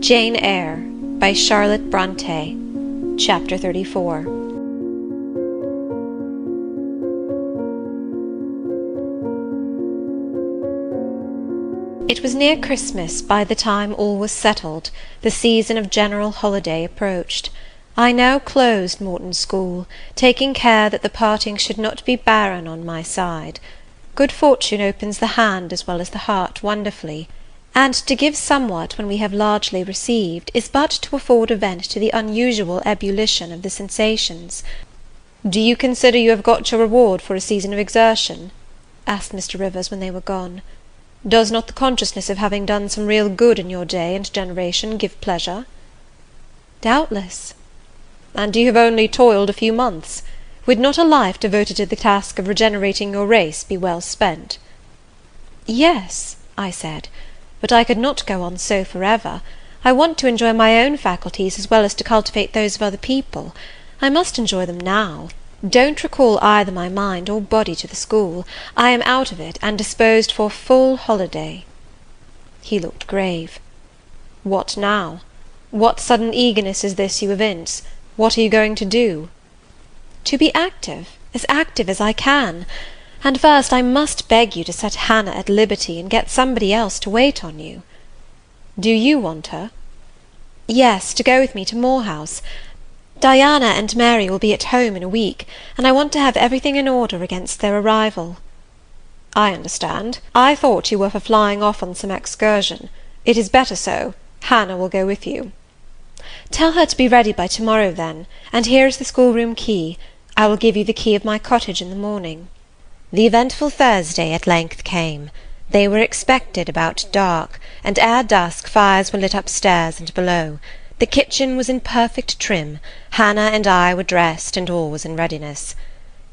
Jane Eyre by Charlotte Bronte. Chapter 34. It was near Christmas by the time all was settled. The season of general holiday approached. I now closed Morton School, taking care that the parting should not be barren on my side. Good fortune opens the hand as well as the heart wonderfully, and to give somewhat when we have largely received is but to afford a vent to the unusual ebullition of the sensations. "Do you consider you have got your reward for a season of exertion?" asked Mr. Rivers when they were gone. "Does not the consciousness of having done some real good in your day and generation give pleasure?" "Doubtless." "And you have only toiled a few months. Would not a life devoted to the task of regenerating your race be well spent?" "Yes," I said, "but I could not go on so for ever. I want to enjoy my own faculties as well as to cultivate those of other people. I must enjoy them now. Don't recall either my mind or body to the school. I am out of it, and disposed for full holiday." He looked grave. "What now? What sudden eagerness is this you evince? What are you going to do?" "To be active as I can. And first I must beg you to set Hannah at liberty, and get somebody else to wait on you." "Do you want her?" "Yes, to go with me to Moor House. Diana and Mary will be at home in a week, and I want to have everything in order against their arrival." "I understand. I thought you were for flying off on some excursion. It is better so. Hannah will go with you." "Tell her to be ready by to-morrow, then, and here is the schoolroom key. I will give you the key of my cottage in the morning." The eventful Thursday at length came. They were expected about dark, and ere dusk fires were lit upstairs and below. The kitchen was in perfect trim. Hannah and I were dressed, and all was in readiness.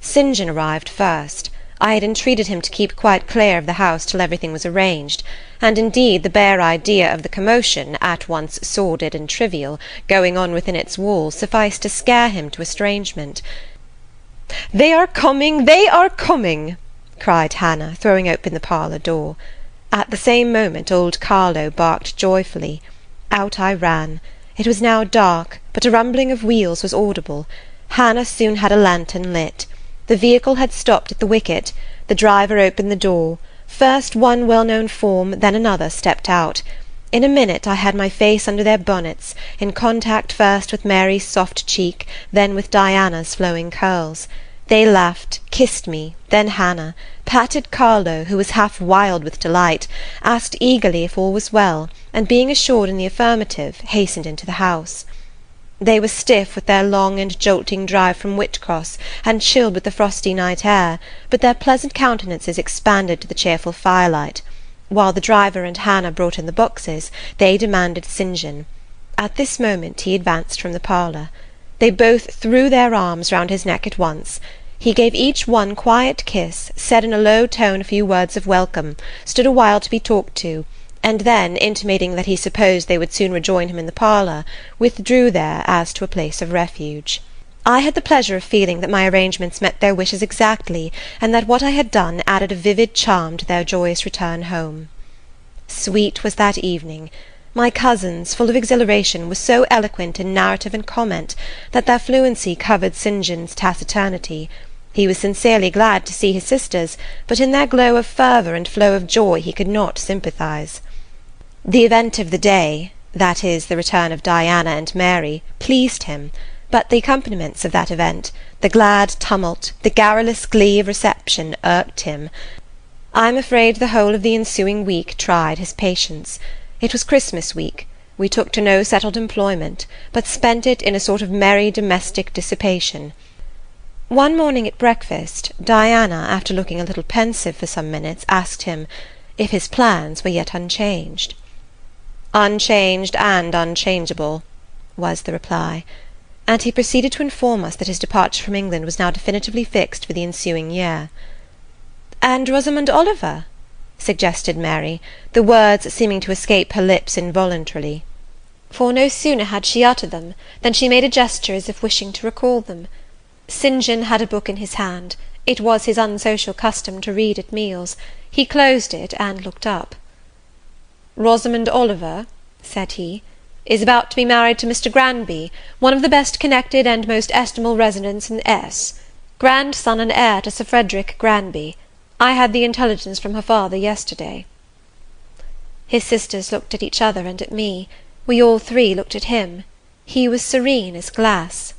St. John arrived first. I had entreated him to keep quite clear of the house till everything was arranged, and indeed the bare idea of the commotion, at once sordid and trivial, going on within its walls sufficed to scare him to estrangement. "They are coming! They are coming!" cried Hannah, throwing open the parlour door. At the same moment old Carlo barked joyfully. Out I ran. It was now dark, but a rumbling of wheels was audible. Hannah soon had a lantern lit. The vehicle had stopped at the wicket. The driver opened the door. First one well-known form, then another stepped out. In a minute I had my face under their bonnets, in contact first with Mary's soft cheek, then with Diana's flowing curls. They laughed, kissed me, then Hannah, patted Carlo, who was half wild with delight, asked eagerly if all was well, and being assured in the affirmative, hastened into the house. They were stiff with their long and jolting drive from Whitcross, and chilled with the frosty night air, but their pleasant countenances expanded to the cheerful firelight. While the driver and Hannah brought in the boxes, they demanded St. John. At this moment he advanced from the parlour. They both threw their arms round his neck at once. He gave each one quiet kiss, said in a low tone a few words of welcome, stood a while to be talked to, and then, intimating that he supposed they would soon rejoin him in the parlour, withdrew there as to a place of refuge. I had the pleasure of feeling that my arrangements met their wishes exactly, and that what I had done added a vivid charm to their joyous return home. Sweet was that evening. My cousins, full of exhilaration, were so eloquent in narrative and comment that their fluency covered St. John's taciturnity. He was sincerely glad to see his sisters, but in their glow of fervour and flow of joy he could not sympathize. The event of the day, that is, the return of Diana and Mary, pleased him, but the accompaniments of that event, the glad tumult, the garrulous glee of reception, irked him. I am afraid the whole of the ensuing week tried his patience. It was Christmas week. We took to no settled employment, but spent it in a sort of merry domestic dissipation. One morning at breakfast, Diana, after looking a little pensive for some minutes, asked him if his plans were yet unchanged. "Unchanged and unchangeable," was the reply, and he proceeded to inform us that his departure from England was now definitively fixed for the ensuing year. "And Rosamond Oliver?" suggested Mary, the words seeming to escape her lips involuntarily. For no sooner had she uttered them than she made a gesture as if wishing to recall them. St. John had a book in his hand. It was his unsocial custom to read at meals. He closed it and looked up. "Rosamond Oliver," said he, is about to be married to Mr. Granby, one of the best connected and most estimable residents in S., grandson and heir to Sir Frederick Granby. I had the intelligence from her father yesterday." His sisters looked at each other and at me. We all three looked at him. He was serene as glass.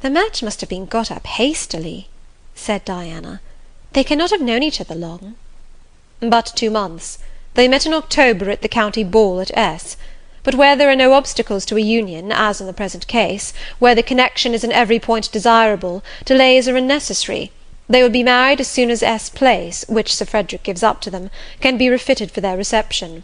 "The match must have been got up hastily," said Diana. "They cannot have known each other long." "But 2 months. They met in October at the county ball at S. But where there are no obstacles to a union, as in the present case, where the connection is in every point desirable, delays are unnecessary. They will be married as soon as S. Place, which Sir Frederick gives up to them, can be refitted for their reception.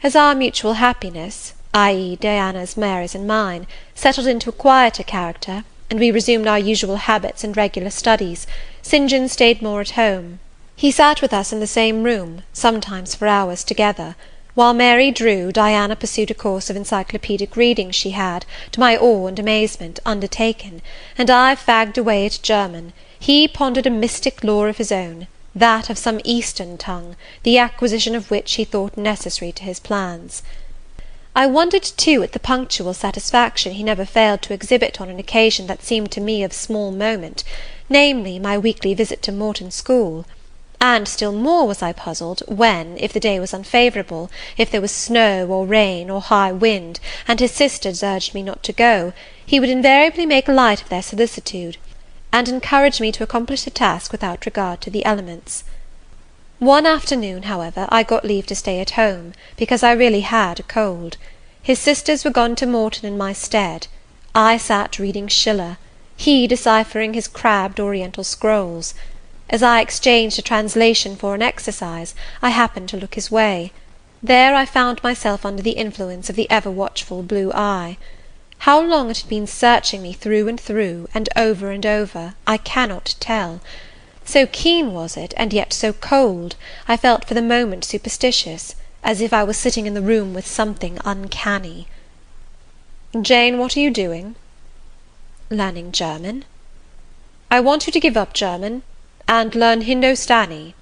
As our mutual happiness, i.e. Diana's, Mary's, and mine, settled into a quieter character, and we resumed our usual habits and regular studies, St. John stayed more at home. He sat with us in the same room, sometimes for hours together. While Mary drew, Diana pursued a course of encyclopedic reading she had, to my awe and amazement, undertaken, and I fagged away at German. He pondered a mystic lore of his own, that of some Eastern tongue, the acquisition of which he thought necessary to his plans. I wondered, too, at the punctual satisfaction he never failed to exhibit on an occasion that seemed to me of small moment, namely, my weekly visit to Morton School. And still more was I puzzled, when, if the day was unfavourable, if there was snow or rain or high wind, and his sisters urged me not to go, he would invariably make light of their solicitude, and encourage me to accomplish the task without regard to the elements. One afternoon, however, I got leave to stay at home, because I really had a cold. His sisters were gone to Morton in my stead. I sat reading Schiller, he deciphering his crabbed Oriental scrolls. As I exchanged a translation for an exercise, I happened to look his way. There I found myself under the influence of the ever-watchful blue eye. How long it had been searching me through, and over, I cannot tell. So keen was it, and yet so cold, I felt for the moment superstitious, as if I was sitting in the room with something uncanny. "Jane, what are you doing?" "Learning German." "I want you to give up German, and learn Hindostani."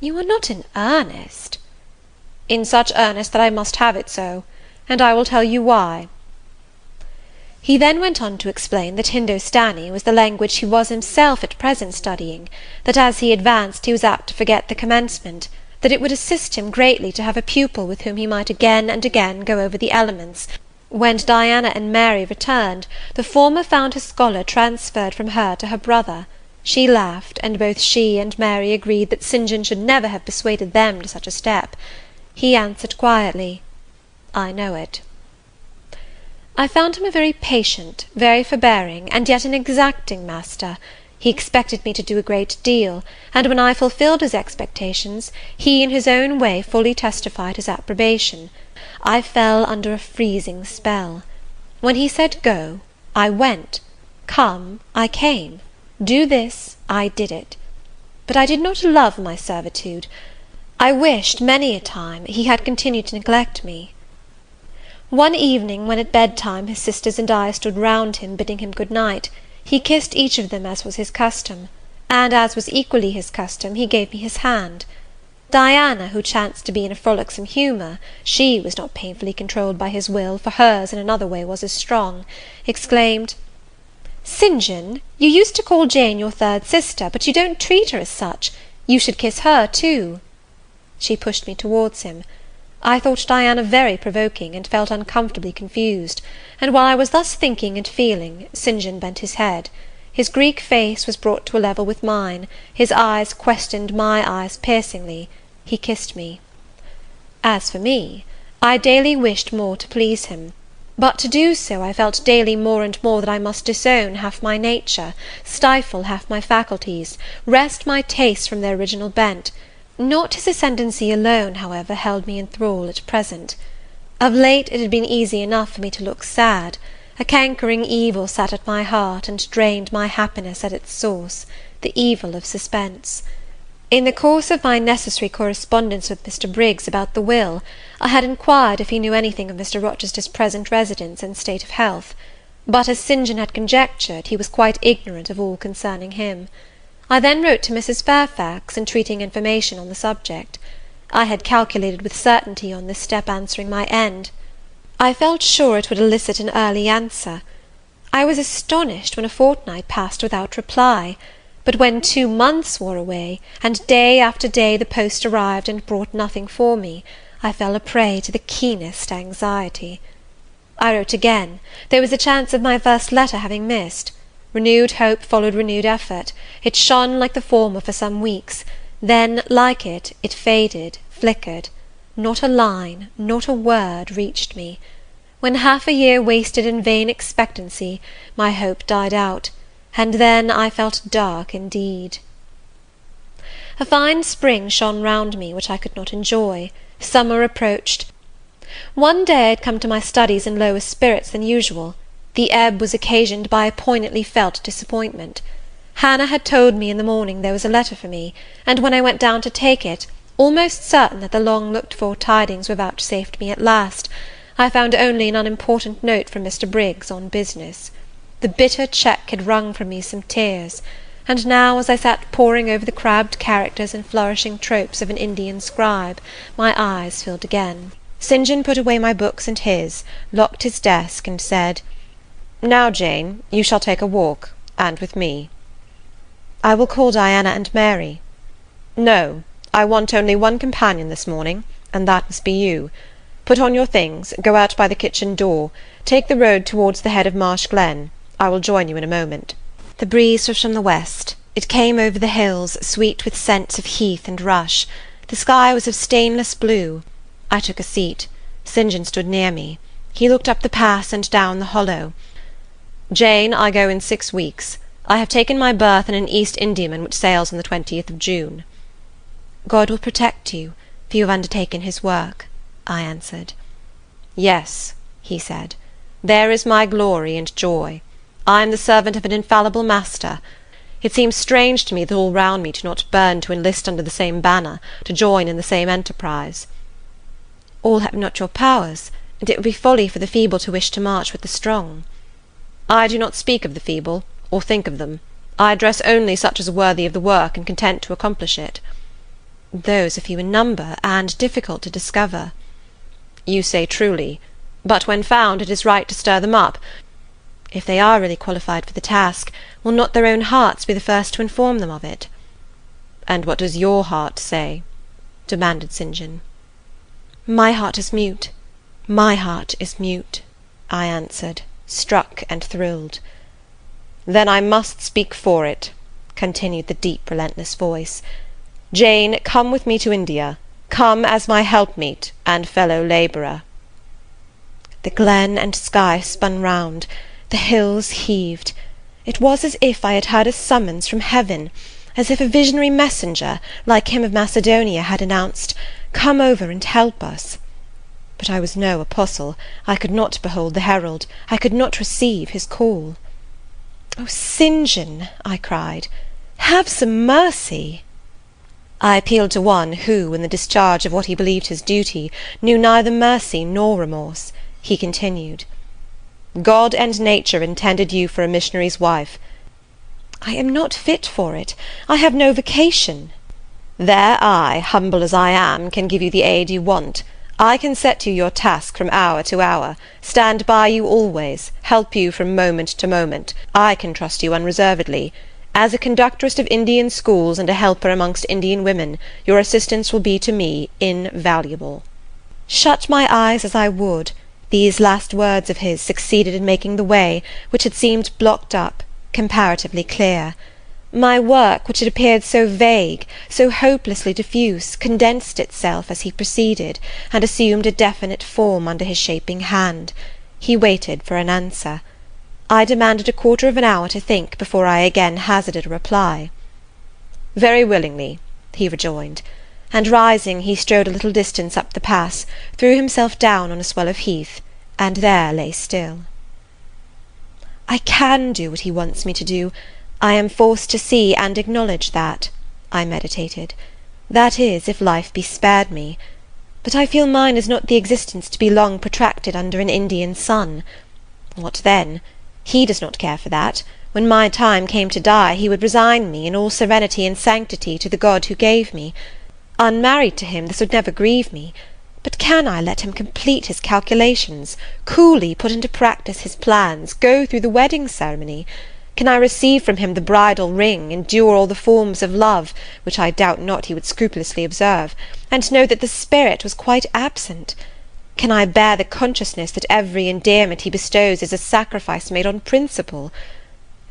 "You are not in earnest?" "In such earnest that I must have it so, and I will tell you why." He then went on to explain that Hindostani was the language he was himself at present studying, that as he advanced he was apt to forget the commencement, that it would assist him greatly to have a pupil with whom he might again and again go over the elements. When Diana and Mary returned, the former found her scholar transferred from her to her brother. She laughed, and both she and Mary agreed that St. John should never have persuaded them to such a step. He answered quietly, "I know it." I found him a very patient, very forbearing, and yet an exacting master. He expected me to do a great deal, and when I fulfilled his expectations, he in his own way fully testified his approbation. I fell under a freezing spell. When he said go, I went. Come, I came. Do this, I did it. But I did not love my servitude. I wished, many a time, he had continued to neglect me. One evening, when at bedtime his sisters and I stood round him, bidding him good night, he kissed each of them as was his custom, and as was equally his custom, he gave me his hand. Diana, who chanced to be in a frolicsome humour, she was not painfully controlled by his will, for hers in another way was as strong, exclaimed, "St. John, you used to call Jane your third sister, but you don't treat her as such. You should kiss her too." She pushed me towards him. I thought Diana very provoking, and felt uncomfortably confused, and while I was thus thinking and feeling, St. John bent his head. His Greek face was brought to a level with mine, his eyes questioned my eyes piercingly. He kissed me. As for me, I daily wished more to please him. But to do so, I felt daily more and more that I must disown half my nature, stifle half my faculties, wrest my tastes from their original bent. Not his ascendancy alone, however, held me in thrall at present. Of late it had been easy enough for me to look sad. A cankering evil sat at my heart, and drained my happiness at its source, the evil of suspense. In the course of my necessary correspondence with Mr. Briggs about the will, I had inquired if he knew anything of Mr. Rochester's present residence and state of health; but as St. John had conjectured, he was quite ignorant of all concerning him. I then wrote to Mrs. Fairfax, entreating information on the subject. I had calculated with certainty on this step answering my end, I felt sure it would elicit an early answer. I was astonished when a fortnight passed without reply; but when 2 months wore away, and day after day the post arrived and brought nothing for me, I fell a prey to the keenest anxiety. I wrote again. There was a chance of my first letter having missed. Renewed hope followed renewed effort. It shone like the former for some weeks; then, like it, it faded, flickered. Not a line, not a word reached me. When half a year wasted in vain expectancy, my hope died out, and then I felt dark indeed. A fine spring shone round me, which I could not enjoy. Summer approached. One day I had come to my studies in lower spirits than usual. The ebb was occasioned by a poignantly felt disappointment. Hannah had told me in the morning there was a letter for me, and when I went down to take it, almost certain that the long-looked-for tidings were vouchsafed me at last, I found only an unimportant note from Mr. Briggs on business. The bitter check had wrung from me some tears, and now, as I sat poring over the crabbed characters and flourishing tropes of an Indian scribe, my eyes filled again. St. John put away my books and his, locked his desk, and said, "Now, Jane, you shall take a walk, and with me." "I will call Diana and Mary." "No, I want only one companion this morning, and that must be you. Put on your things, go out by the kitchen door, take the road towards the head of Marsh Glen. I will join you in a moment." The breeze was from the west. It came over the hills, sweet with scents of heath and rush. The sky was of stainless blue. I took a seat. St. John stood near me. He looked up the pass and down the hollow. "Jane, I go in 6 weeks. I have taken my berth in an East Indiaman which sails on the 20th of June. "God will protect you, for you have undertaken his work," I answered. "Yes," he said, "there is my glory and joy. I am the servant of an infallible master. It seems strange to me that all round me do not burn to enlist under the same banner, to join in the same enterprise." "All have not your powers, and it would be folly for the feeble to wish to march with the strong." "I do not speak of the feeble, or think of them. I address only such as are worthy of the work and content to accomplish it." "Those are few in number, and difficult to discover." "You say truly; but when found, it is right to stir them up. If they are really qualified for the task, will not their own hearts be the first to inform them of it?" "And what does your heart say?" demanded St. John. "My heart is mute, my heart is mute," I answered, struck and thrilled. "Then I must speak for it," continued the deep relentless voice. "Jane, come with me to India. Come as my helpmeet and fellow labourer." The glen and sky spun round. The hills heaved. It was as if I had heard a summons from heaven, as if a visionary messenger, like him of Macedonia, had announced, "Come over and help us." But I was no apostle. I could not behold the herald. I could not receive his call. "Oh, St. John," I cried, "have some mercy!" I appealed to one who, in the discharge of what he believed his duty, knew neither mercy nor remorse. He continued, "God and nature intended you for a missionary's wife." "I am not fit for it. I have no vocation." "There I, humble as I am, can give you the aid you want. I can set you your task from hour to hour, stand by you always, help you from moment to moment. I can trust you unreservedly. As a conductress of Indian schools and a helper amongst Indian women, your assistance will be to me invaluable." Shut my eyes as I would, these last words of his succeeded in making the way, which had seemed blocked up, comparatively clear. My work, which had appeared so vague, so hopelessly diffuse, condensed itself as he proceeded, and assumed a definite form under his shaping hand. He waited for an answer. I demanded a quarter of an hour to think before I again hazarded a reply. "Very willingly," he rejoined, and rising, he strode a little distance up the pass, threw himself down on a swell of heath, and there lay still. I can do what he wants me to do. I am forced to see and acknowledge that, I meditated. That is, if life be spared me. But I feel mine is not the existence to be long protracted under an Indian sun. What then? He does not care for that. When my time came to die, he would resign me, in all serenity and sanctity, to the God who gave me. Unmarried to him, this would never grieve me. But can I let him complete his calculations, coolly put into practice his plans, go through the wedding ceremony? Can I receive from him the bridal ring, endure all the forms of love, which I doubt not he would scrupulously observe, and know that the spirit was quite absent? Can I bear the consciousness that every endearment he bestows is a sacrifice made on principle?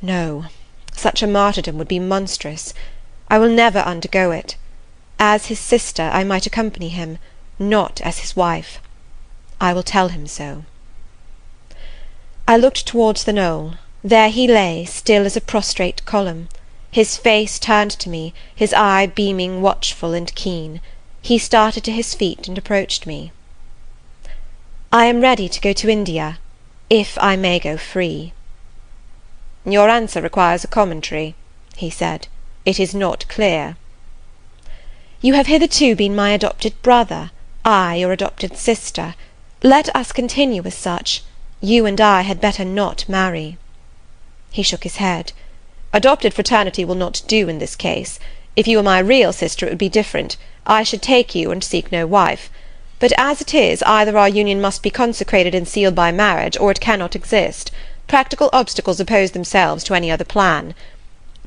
No, such a martyrdom would be monstrous. I will never undergo it. As his sister I might accompany him, not as his wife. I will tell him so. I looked towards the knoll. There he lay, still as a prostrate column. His face turned to me, his eye beaming watchful and keen. He started to his feet and approached me. I am ready to go to India, if I may go free. Your answer requires a commentary, he said. It is not clear. You have hitherto been my adopted brother, I your adopted sister. Let us continue as such. You and I had better not marry. He shook his head. Adopted fraternity will not do in this case. If you were my real sister it would be different. I should take you and seek no wife. But as it is, either our union must be consecrated and sealed by marriage, or it cannot exist. Practical obstacles oppose themselves to any other plan.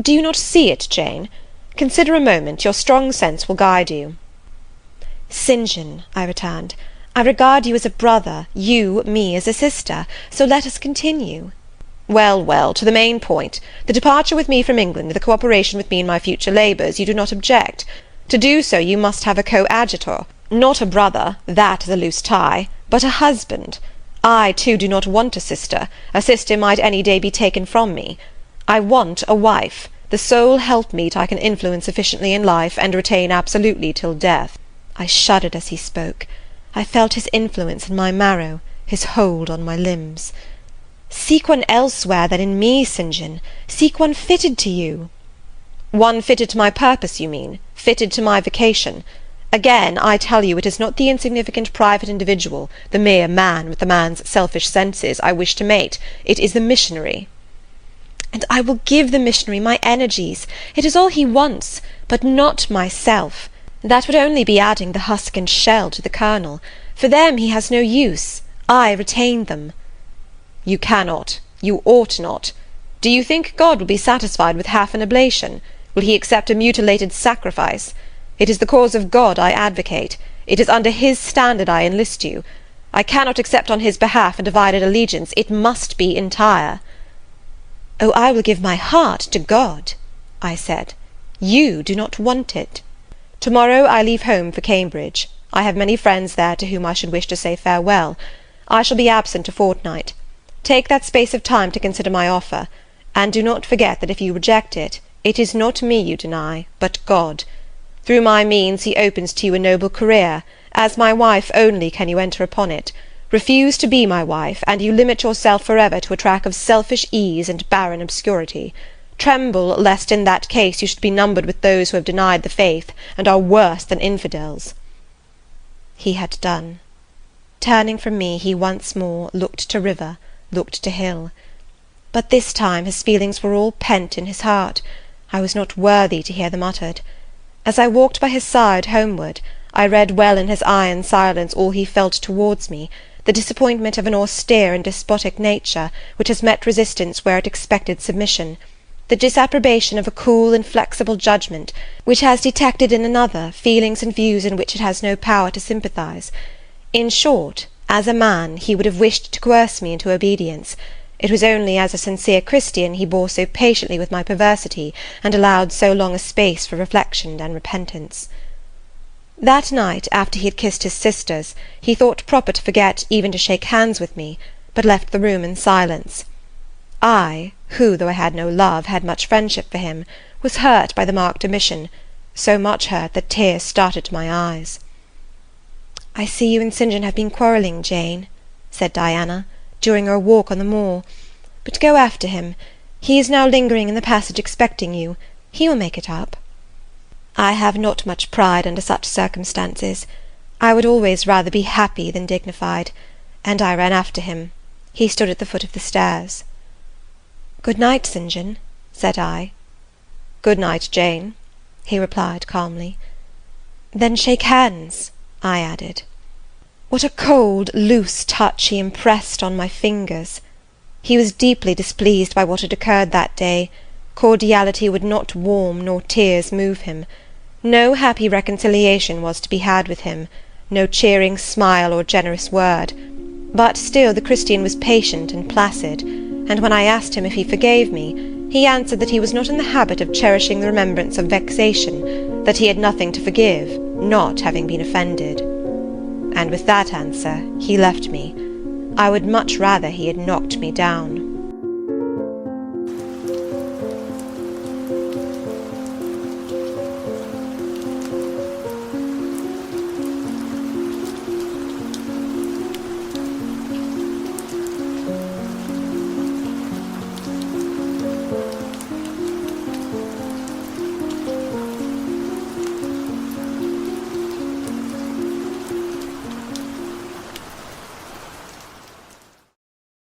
Do you not see it, Jane? Consider a moment. Your strong sense will guide you. St. John, I returned, I regard you as a brother, you me as a sister, so let us continue. Well, well, to the main point. The departure with me from England, the cooperation with me in my future labours, you do not object. To do so you must have a coadjutor, not a brother, that is a loose tie, but a husband. I, too, do not want a sister. A sister might any day be taken from me. I want a wife, the sole helpmeet I can influence sufficiently in life, and retain absolutely till death. I shuddered as he spoke. I felt his influence in my marrow, his hold on my limbs. Seek one elsewhere than in me, St. John. Seek one fitted to you. One fitted to my purpose, you mean? Fitted to my vocation? Again, I tell you, it is not the insignificant private individual, the mere man with the man's selfish senses, I wish to mate. It is the missionary. And I will give the missionary my energies. It is all he wants, but not myself. That would only be adding the husk and shell to the kernel. For them he has no use. I retain them. You cannot. You ought not. Do you think God will be satisfied with half an oblation? Will he accept a mutilated sacrifice? It is the cause of God I advocate. It is under his standard I enlist you. I cannot accept on his behalf a divided allegiance. It must be entire. Oh, I will give my heart to God, I said. You do not want it. To-morrow I leave home for Cambridge. I have many friends there to whom I should wish to say farewell. I shall be absent a fortnight. Take that space of time to consider my offer, and do not forget that if you reject it, it is not me you deny, but God. Through my means he opens to you a noble career. As my wife only can you enter upon it. Refuse to be my wife, and you limit yourself forever to a track of selfish ease and barren obscurity. Tremble lest in that case you should be numbered with those who have denied the faith, and are worse than infidels. He had done. Turning from me, he once more looked to river, looked to hill. But this time his feelings were all pent in his heart. I was not worthy to hear them uttered. As I walked by his side homeward, I read well in his iron silence all he felt towards me, the disappointment of an austere and despotic nature, which has met resistance where it expected submission, the disapprobation of a cool, inflexible judgment, which has detected in another feelings and views in which it has no power to sympathize. In short, as a man, he would have wished to coerce me into obedience. It was only as a sincere Christian he bore so patiently with my perversity, and allowed so long a space for reflection and repentance. That night, after he had kissed his sisters, he thought proper to forget even to shake hands with me, but left the room in silence. I, who, though I had no love, had much friendship for him, was hurt by the marked omission, so much hurt that tears started to my eyes. "I see you and St. John have been quarrelling, Jane," said Diana, during our walk on the moor. "But go after him. He is now lingering in the passage expecting you. He will make it up." I have not much pride under such circumstances. I would always rather be happy than dignified, and I ran after him. He stood at the foot of the stairs. "Good night, St. John," said I. "Good night, Jane," he replied calmly. "Then shake hands," I added. What a cold, loose touch he impressed on my fingers! He was deeply displeased by what had occurred that day. Cordiality would not warm, nor tears move him. No happy reconciliation was to be had with him, no cheering smile or generous word. But still the Christian was patient and placid, and when I asked him if he forgave me, he answered that he was not in the habit of cherishing the remembrance of vexation, that he had nothing to forgive, not having been offended. And with that answer he left me. I would much rather he had knocked me down.